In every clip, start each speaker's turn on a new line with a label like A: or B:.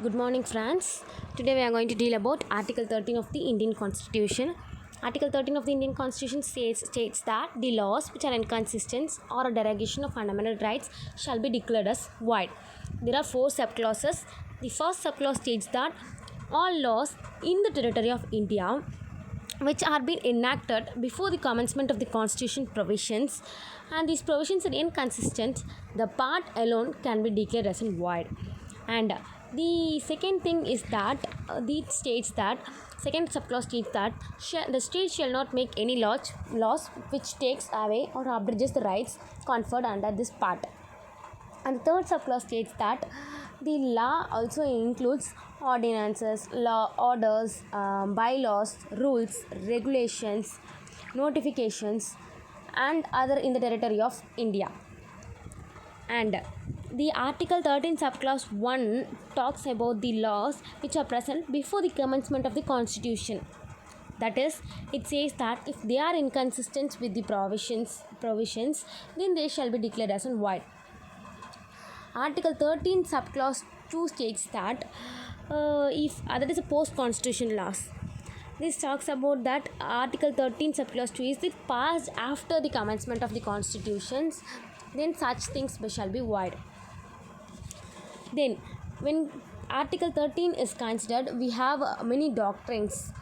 A: Good morning, friends. Today we are going to deal about Article 13 of the Indian Constitution. Article 13 of the Indian Constitution states that the laws which are inconsistent or a derogation of fundamental rights shall be declared as void. There are 4 subclauses. The first subclause states that all laws in the territory of India which are being enacted before the commencement of the constitution provisions and these provisions are inconsistent, the part alone can be declared as void. And the second thing is that the states that second subclause states that the state shall not make any laws which takes away or abridges the rights conferred under this part. And the third subclause states that the law also includes ordinances, law orders, bylaws, rules, regulations, notifications, and other in the territory of India. And the Article 13 subclause 1 talks about the laws which are present before the commencement of the Constitution. That is, it says that if they are inconsistent with the provisions, then they shall be declared as void. Article 13 subclause 2 states that that is a post-constitution laws. This talks about that Article 13 subclause 2 is it passed after the commencement of the constitutions, then such things shall be void. Then when Article 13 is considered, we have many doctrines.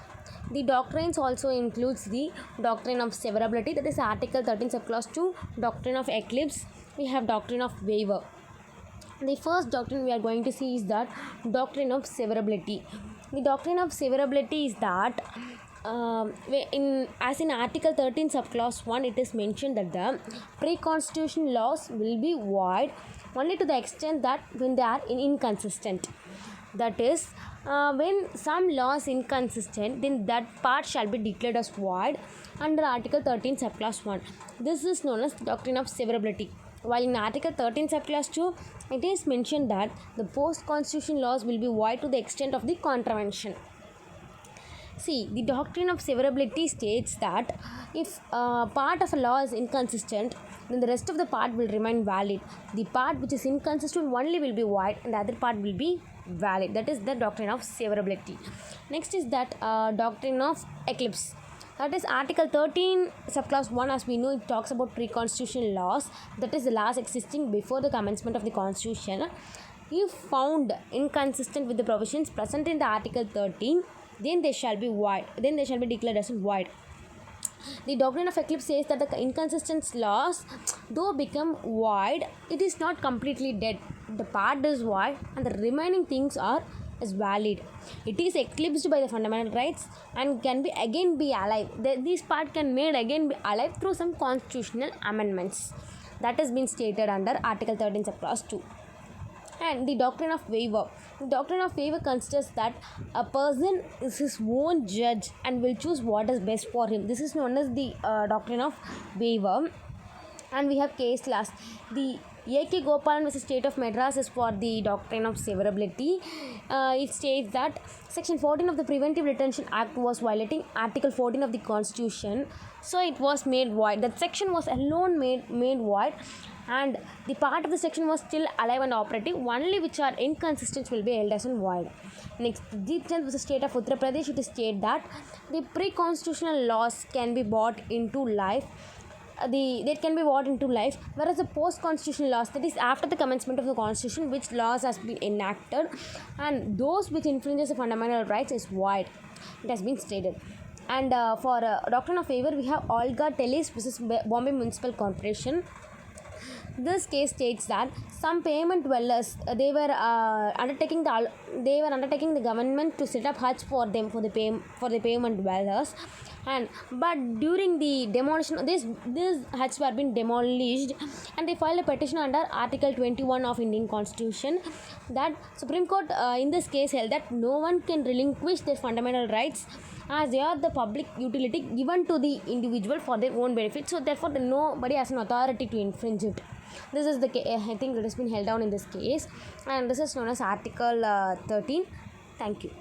A: The doctrines also includes the doctrine of severability, that is Article 13 subclause 2, doctrine of eclipse, we have doctrine of waiver. The first doctrine we are going to see is that doctrine of severability. The doctrine of severability is that as in Article 13 subclause 1 it is mentioned that the pre-constitution laws will be void only to the extent that when they are inconsistent. That is, when some laws inconsistent, then that part shall be declared as void under Article 13 subclause 1. This is known as doctrine of severability. While in Article 13 subclause 2, it is mentioned that the post-constitution laws will be void to the extent of the contravention. See, the doctrine of severability states that if part of a law is inconsistent, then the rest of the part will remain valid. The part which is inconsistent only will be void and the other part will be valid. That is the doctrine of severability. Next is that doctrine of eclipse. That is Article 13 subclause 1, as we know, it talks about pre-constitutional laws, that is the laws existing before the commencement of the constitution. If found inconsistent with the provisions present in the Article 13, then they shall be void, then they shall be declared as void. The doctrine of eclipse says that the inconsistent laws, though become void, it is not completely dead. The part is void and the remaining things are valid. It is eclipsed by the fundamental rights and can be again be alive. This part can made again be alive through some constitutional amendments. That has been stated under Article 13 subclause 2. And the doctrine of waiver. The doctrine of waiver considers that a person is his own judge and will choose what is best for him. This is known as the doctrine of waiver. And we have case laws. The A.K. Gopalan vs. State of Madras is for the doctrine of severability. It states that Section 14 of the Preventive Detention Act was violating Article 14 of the Constitution, so it was made void. That section was alone made void, and the part of the section was still alive and operative. Only which are inconsistent will be held as void. Next, Jeet Chand vs. State of Uttar Pradesh, it is stated that the pre-constitutional laws can be brought into life. That can be brought into life, whereas the post-constitutional laws, that is after the commencement of the constitution, which laws has been enacted and those which infringes the fundamental rights is void. It has been stated. And for doctrine of waiver, we have Olga Tellis vs. Bombay Municipal Corporation. This case states that some payment dwellers they were undertaking the government to set up huts for them for the payment dwellers, but during the demolition these huts were being demolished, and they filed a petition under Article 21 of Indian Constitution. That Supreme Court in this case held that no one can relinquish their fundamental rights as they are the public utility given to the individual for their own benefit. So therefore nobody has an authority to infringe it. This is the I think it has been held down in this case, and this is known as Article 13. Thank you.